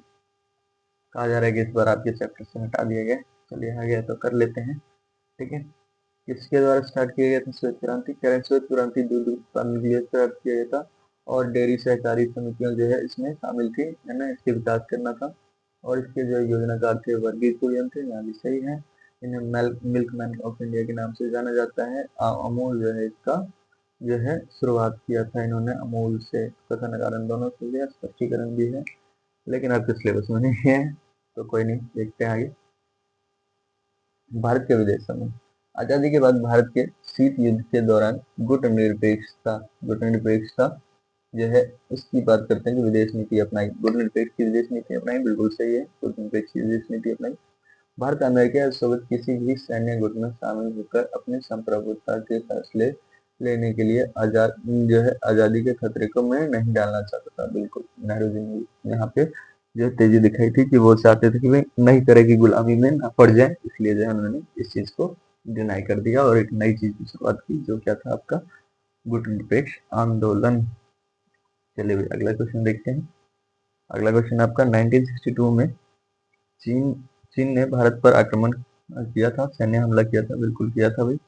कहा जा रहा है कि इस बार आपके चैप्टर से हटा दिया गया। चलिए आगे तो कर लेते हैं। ठीक है, किसके द्वारा स्टार्ट किया गया था श्वेत क्रांति, कह रहे हैं श्वेत क्रांति दूध उत्पादन के लिए स्टार्ट किया गया था और डेयरी सहकारी समितियां जो है इसमें शामिल थी, है ना, इसके विकास करना था। और इसके जो योजनाकार थे वर्गीज कुरियन थे, यहाँ भी सही है। इन्हें मिल्क मैन ऑफ इंडिया के नाम से जाना जाता है। अमूल जो है इसका जो है शुरुआत किया था इन्होंने अमूल से। कथन कारण दोनों सही है, स्पष्टीकरण भी है, लेकिन आपके सिलेबस में नहीं है, तो कोई नहीं, देखते हैं आगे। भारत के विदेश संबंध, आजादी के बाद भारत के शीत युद्ध के दौरान गुटनिरपेक्षता जो है उसकी बात करते हैं कि विदेश नीति अपनाई, गुटनिरपेक्ष की विदेश नीति अपनाई, बिल्कुल सही है, गुटनिरपेक्ष की विदेश नीति अपनाई। भारत अमेरिका या सोवियत किसी भी सैन्य गुट में शामिल होकर अपने संप्रभुता के फैसले लेने के लिए आजाद जो है आजादी के खतरे को में नहीं डालना चाहता था। बिल्कुल, नेहरू जी ने यहाँ पे जो तेजी दिखाई थी कि वो चाहते थे कि वे नई तरह की गुलामी में ना पड़ जाए, इसलिए जो है उन्होंने इस चीज को डिनाई कर दिया और एक नई चीज की शुरुआत की, जो क्या था आपका गुटनिरपेक्ष आंदोलन। चलिए अगला क्वेश्चन देखते हैं। अगला क्वेश्चन आपका 1962 में चीन चीन ने भारत पर आक्रमण किया था, सैन्य हमला किया था, बिल्कुल किया था भाई।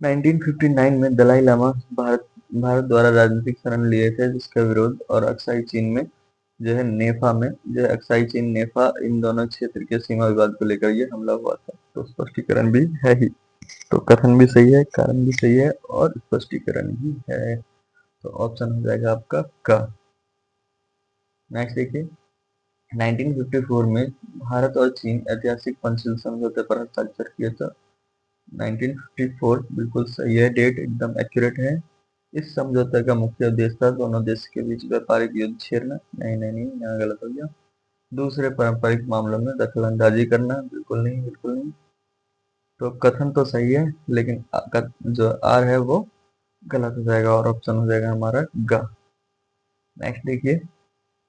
1959 में दलाई लामा भारत द्वारा राजनीतिक शरण लिए थे, जिसका विरोध और अक्साई चीन में जो है नेफा में जो है अक्साई चीन नेफा इन दोनों क्षेत्र के सीमा विवाद को लेकर ये हमला हुआ था। तो स्पष्टीकरण भी है ही, तो कथन भी सही है, कारण भी सही है और स्पष्टीकरण भी है। तो ऑप्शन हो जाएगा आपका का। नेक्स्ट देखिए, 1954 में भारत और चीन ऐतिहासिक पंचशील समझौते पर हस्ताक्षर किए थे। 1954 बिल्कुल सही है, डेट एकदम एक्यूरेट है। इस समझौते का मुख्य उद्देश्य था दोनों देश के बीच व्यापारिक युद्ध छेड़ना। नहीं नहीं नहीं, यहाँ गलत हो गया। दूसरे पारंपरिक मामलों में दखलंदाजी करना। बिल्कुल नहीं, बिल्कुल नहीं। तो कथन तो सही है, लेकिन जो आर है वो गलत हो जाएगा और ऑप्शन हो जाएगा हमारा ग। नेक्स्ट देखिए,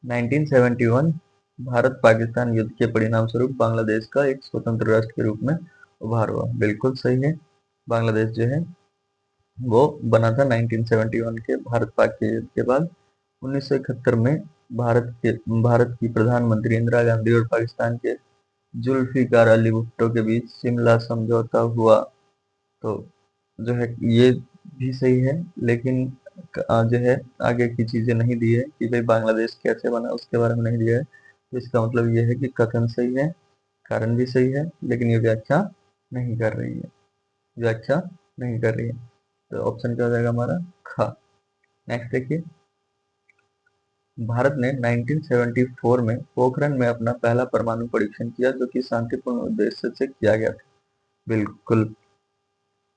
1971 भारत पाकिस्तान युद्ध के परिणाम स्वरूप बांग्लादेश का एक स्वतंत्र राष्ट्र के रूप में उभार हुआ। बिल्कुल सही है। बांग्लादेश जो है वो बना था 1971 के भारत पाक के युद्ध के बाद। 1971 में भारत की प्रधानमंत्री इंदिरा गांधी और पाकिस्तान के जुल्फिकार अली भुट्टो के बीच शिमला समझौता हुआ। तो जो है ये भी सही है, लेकिन जो है आगे की चीजें नहीं दी है कि भाई बांग्लादेश कैसे बना, उसके बारे में नहीं दिया है। तो इसका मतलब ये है कि कथन सही है, कारण भी सही है, लेकिन ये व्याख्या नहीं कर रही है, व्याख्या नहीं कर रही है। तो ऑप्शन क्या हो जाएगा हमारा ख। नेक्स्ट देखिए, भारत ने 1974 में पोखरण में अपना पहला परमाणु परीक्षण किया, जो कि शांतिपूर्ण उद्देश्य से किया गया था। बिल्कुल,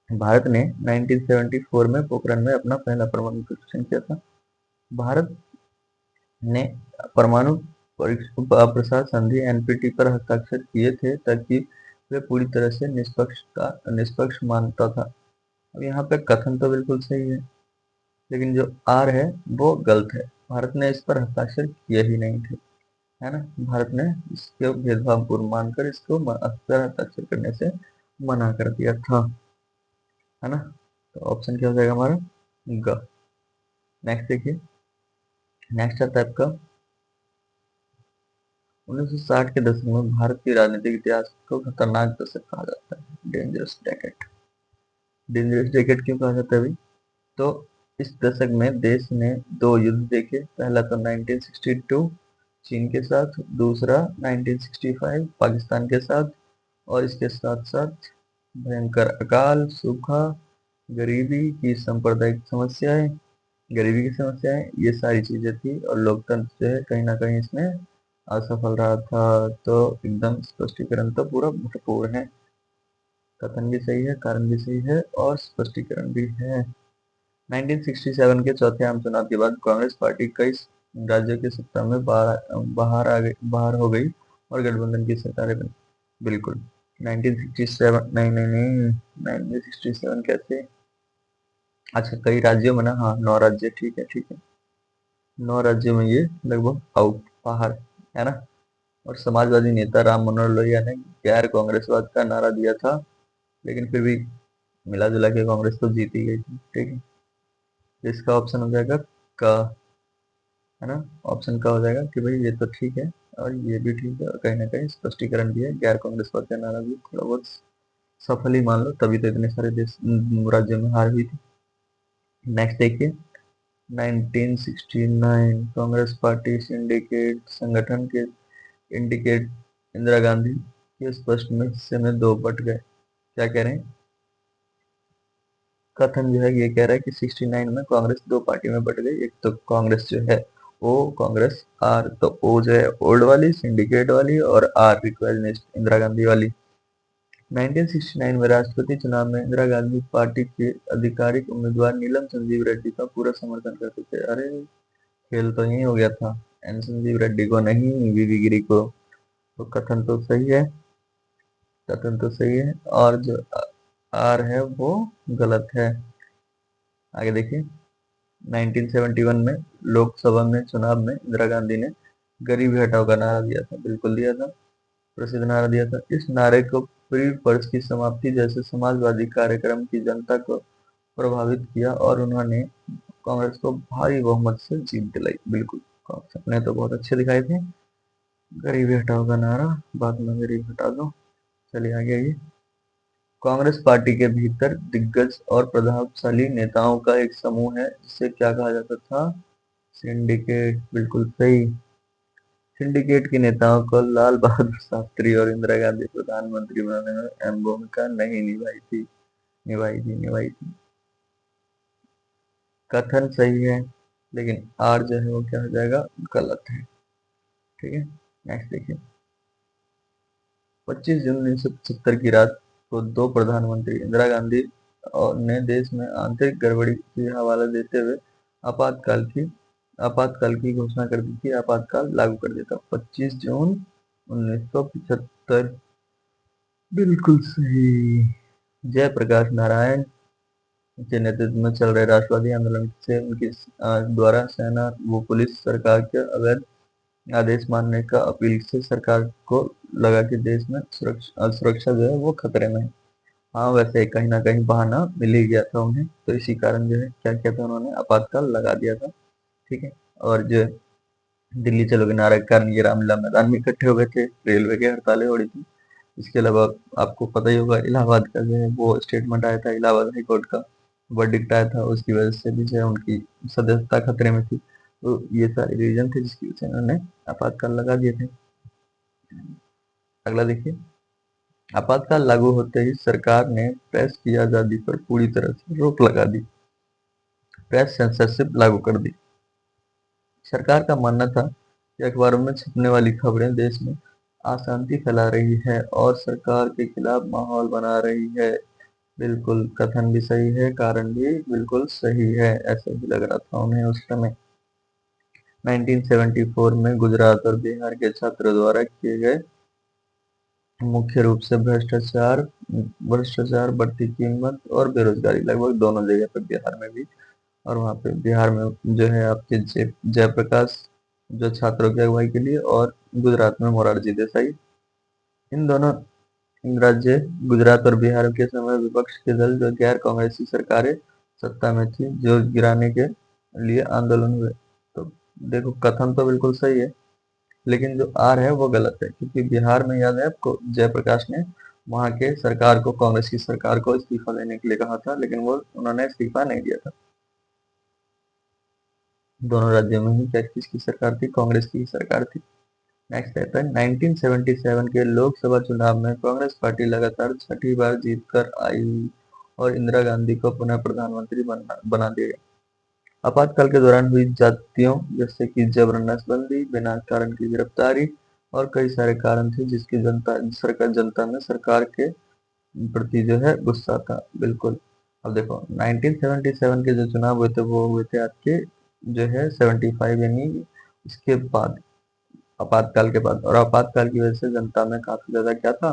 भारत ने 1974 में पोखरण में अपना पहला परमाणु परीक्षण किया था। भारत ने परमाणु प्रसार संधि एनपीटी पर हस्ताक्षर किए थे ताकि वे पूरी तरह से निष्पक्ष मानता था। अब यहाँ पे कथन तो बिल्कुल सही है, लेकिन जो आर है वो गलत है। भारत ने इस पर हस्ताक्षर किए ही नहीं थे, है ना। भारत ने इसके भेदभावपूर्ण मानकर इसको इस पर हस्ताक्षर करने से मना कर दिया था, है ना। तो ऑप्शन क्या हो जाएगा हमारा ग। नेक्स्ट देखिए, नेक्स्ट आता है आपका 1960 के दशक में भारत की राजनीतिक इतिहास को खतरनाक दशक कहा जाता है, डेंजरस डेकेड। डेंजरस डेकेड क्यों कहा जाता है भाई? तो इस दशक में देश ने दो युद्ध देखे। पहला तो 1962 चीन के साथ, दूसरा 1965 पाकिस्तान के साथ। और इसके साथ साथ भयंकर अकाल, सूखा, गरीबी की सांप्रदायिक समस्याएं, गरीबी की समस्याएं, ये सारी चीजें थी। और लोकतंत्र जो है कहीं ना कहीं इसमें असफल रहा था। तो एकदम स्पष्टीकरण तो पूरा भरपूर है, कथन भी सही है, कारण भी सही है और स्पष्टीकरण भी है। 1967 के चौथे आम चुनाव के बाद कांग्रेस पार्टी कई राज्यों की सत्ता में बाहर हो गई और गठबंधन की सरकारें बनी। बिल्कुल, 1967 नहीं नहीं नहीं, 1967 कैसे? अच्छा, कई राज्यों में ना, हाँ 9 राज्य, ठीक है ठीक है। 9 राज्यों में ये लगभग आउट, बाहर, है ना। और समाजवादी नेता राम मनोहर लोहिया ने गैर कांग्रेसवाद का नारा दिया था, लेकिन फिर भी मिला जुला के कांग्रेस तो जीत ही गई थी, ठीक है। तो इसका ऑप्शन हो जाएगा का, है ना। ऑप्शन का हो जाएगा कि भाई ये तो ठीक है और ये भी ठीक है, और कहीं ना कहीं स्पष्टीकरण भी है, गैर कांग्रेसवाद का नारा भी थोड़ा बहुत सफल ही मान लो, तभी तो इतने सारे देश राज्यों में हार हुई थी। नेक्स्ट देखिए, 1969 कांग्रेस पार्टी सिंडिकेट संगठन के इंडिकेट इंदिरा गांधी के स्पष्ट में हिस्से में दो बट गए। क्या कह रहे हैं? कथन जो है ये कह रहा है कि 69 में कांग्रेस दो पार्टी में बट गई। एक तो कांग्रेस जो है ओ कांग्रेस आर, तो ओ जो है ओल्ड वाली सिंडिकेट वाली, और आर रिक्वेस्ट इंदिरा गांधी वाली। 1969 में राष्ट्रपति चुनाव में इंदिरा गांधी पार्टी के आधिकारिक उम्मीदवार नीलम संजीव रेड्डी का पूरा समर्थन करते थे। अरे खेल तो यही हो गया था, एन संजीव रेड्डी को नहीं, वीवी गिरी को। तो कथन तो सही है, कथन तो सही है, और जो आर है वो गलत है। आगे देखिए, 1971 में लोकसभा में चुनाव में इंदिरा गांधी ने गरीबी हटाओ का नारा दिया था। बिल्कुल दिया था, प्रसिद्ध नारा दिया था। इस नारे को फ्री पर्स की समाप्ति जैसे समाजवादी कार्यक्रम की जनता को प्रभावित किया और उन्होंने कांग्रेस को भारी बहुमत से जीत दिलाई। बिल्कुल, सपने तो बहुत अच्छे दिखाए थे। गरीबी हटाओ का नारा, बाद में गरीब हटा दो। चलिए आगे आइए। कांग्रेस पार्टी के भीतर दिग्गज और प्रभावशाली नेताओं का एक समूह है, जिसे क्या कहा जाता था? सिंडिकेट। बिल्कुल सही। सिंडिकेट के नेताओं को लाल बहादुर शास्त्री और इंदिरा गांधी प्रधानमंत्री बनाने में अहम भूमिका नहीं निभाई थी। कथन सही है, लेकिन आर जो है वो क्या हो जाएगा? गलत है। ठीक है। नेक्स्ट देखिए, 25 जून 1975 की रात को दो प्रधानमंत्री इंदिरा गांधी और ने देश में आंतरिक गड़बड़ी की हवाला देते हुए आपातकाल की आपातकाल की घोषणा कर दी थी। आपातकाल लागू कर दिया था 25 जून 1975। बिल्कुल सही। जयप्रकाश नारायण के नेतृत्व में चल रहे राष्ट्रवादी आंदोलन से उनकी द्वारा सेना व पुलिस सरकार के अवैध आदेश मानने का अपील से सरकार को लगा कि देश में सुरक्षा जो है वो खतरे में है। हाँ, वैसे कहीं ना कहीं बहाना मिल ही गया था उन्हें, तो इसी कारण जो है क्या किया था, उन्होंने आपातकाल लगा दिया था। ठीक है। और जो दिल्ली चलो के नारे के कारण ये रामलीला मैदान में इकट्ठे हो गए थे, रेलवे की हड़तालें हो रही थी। इसके अलावा आपको पता ही होगा, इलाहाबाद का जो है वो स्टेटमेंट आया था, इलाहाबाद हाई कोर्ट का वर्डिक्ट आया था, उसकी वजह से भी जो है उनकी सदस्यता खतरे में थी। तो ये सारे रीजन थे जिसकी वजह से उन्होंने आपातकाल लगा दिए थे। अगला देखिए, आपातकाल लागू होते ही सरकार ने प्रेस की आजादी पर पूरी तरह से रोक लगा दी, प्रेस सेंसरशिप लागू कर दी। सरकार का मानना था कि अखबारों में छपने वाली खबरें देश में अशांति फैला रही है और सरकार के खिलाफ माहौल बना रही है। बिल्कुल, कथन भी सही है, कारण भी बिल्कुल सही है, ऐसा ही लग रहा था उन्हें उस समय। 1974 में गुजरात और बिहार के छात्रों द्वारा किए गए मुख्य रूप से भ्रष्टाचार, बढ़ती कीमत और बेरोजगारी, लगभग दोनों जगह पर, बिहार में भी और वहाँ पे बिहार में जो है आपके जयप्रकाश जो छात्रों की अगुवाई के लिए, और गुजरात में मोरारजी देसाई, इन दोनों राज्य गुजरात और बिहार के समय विपक्ष के दल जो गैर कांग्रेसी सरकारें सत्ता में थी, जो गिराने के लिए आंदोलन हुए। तो देखो, कथन तो बिल्कुल सही है, लेकिन जो आर है वो गलत है, क्योंकि बिहार में याद है आपको, जयप्रकाश ने वहां के सरकार को, कांग्रेस की सरकार को इस्तीफा देने के लिए कहा था, लेकिन वो उन्होंने इस्तीफा नहीं दिया था। दोनों राज्यों में ही क्या किसकी सरकार थी? कांग्रेस की सरकार थी। नेक्स्ट आता है 1977 के लोकसभा चुनाव में कांग्रेस पार्टी लगातार छठी बार जीत कर आई और इंदिरा गांधी को पुनः प्रधानमंत्री बना दिया गया। आपातकाल के दौरान हुई जातियों जैसे कि जबर नसबंदी, बिना कारण की गिरफ्तारी और कई सारे कारण थे जिसकी जनता में सरकार के प्रति जो है गुस्सा था। बिल्कुल। अब देखो, 1977 के जो चुनाव हुए थे वो हुए थे आपके जो है 75, यानी इसके बाद, आपातकाल के बाद, और आपातकाल की वजह से जनता में काफी ज्यादा क्या था,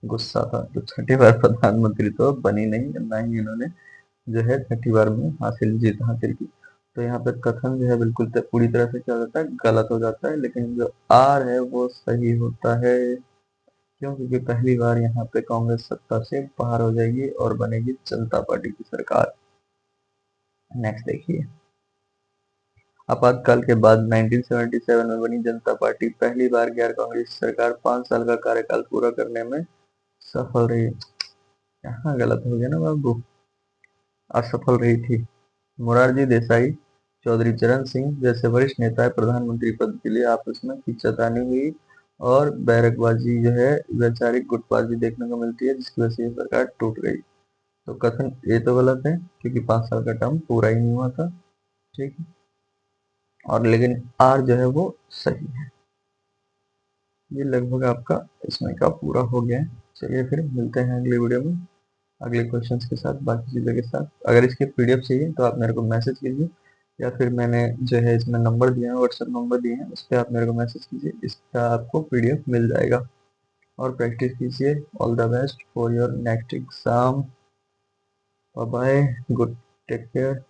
गुस्सा था। तो छठी बार प्रधानमंत्री तो बनी नहीं, ना ही इन्होंने जो है छठी बार में जीत हासिल की। तो यहाँ पे कथन जो है बिल्कुल पूरी तरह से क्या हो जाता है, गलत हो जाता है, लेकिन जो आर है वो सही होता है। क्यों? क्योंकि पहली बार यहाँ पे कांग्रेस सत्ता से बाहर हो जाएगी और बनेगी जनता पार्टी की सरकार। नेक्स्ट देखिए, आपातकाल के बाद 1977 में बनी जनता पार्टी पहली बार गैर कांग्रेस सरकार 5 साल का कार्यकाल पूरा करने में सफल रही। यहाँ गलत हो गया ना बाबू, असफल रही थी। मोरारजी देसाई, चौधरी चरण सिंह जैसे वरिष्ठ नेता प्रधानमंत्री पद के लिए आपस में खींचातानी हुई और बैरकबाजी जो है, वैचारिक गुटबाजी देखने को मिलती है, जिसकी वजह से ये सरकार टूट गई। तो कथन ये तो गलत है, क्योंकि 5 साल का टर्म पूरा ही नहीं हुआ था। ठीक है। और लेकिन आर जो है वो सही है। ये लगभग आपका इसमें का पूरा हो गया है। चलिए फिर मिलते हैं अगली वीडियो में अगले क्वेश्चंस के साथ, बाकी चीज़ों के साथ। अगर इसके पीडीएफ चाहिए तो आप मेरे को मैसेज कीजिए, या फिर मैंने जो है इसमें नंबर दिया है, व्हाट्सएप नंबर दिए हैं, उस पर आप मेरे को मैसेज कीजिए, इसका आपको पीडीएफ मिल जाएगा। और प्रैक्टिस कीजिए। All the best for your next exam. Bye bye, good, take care.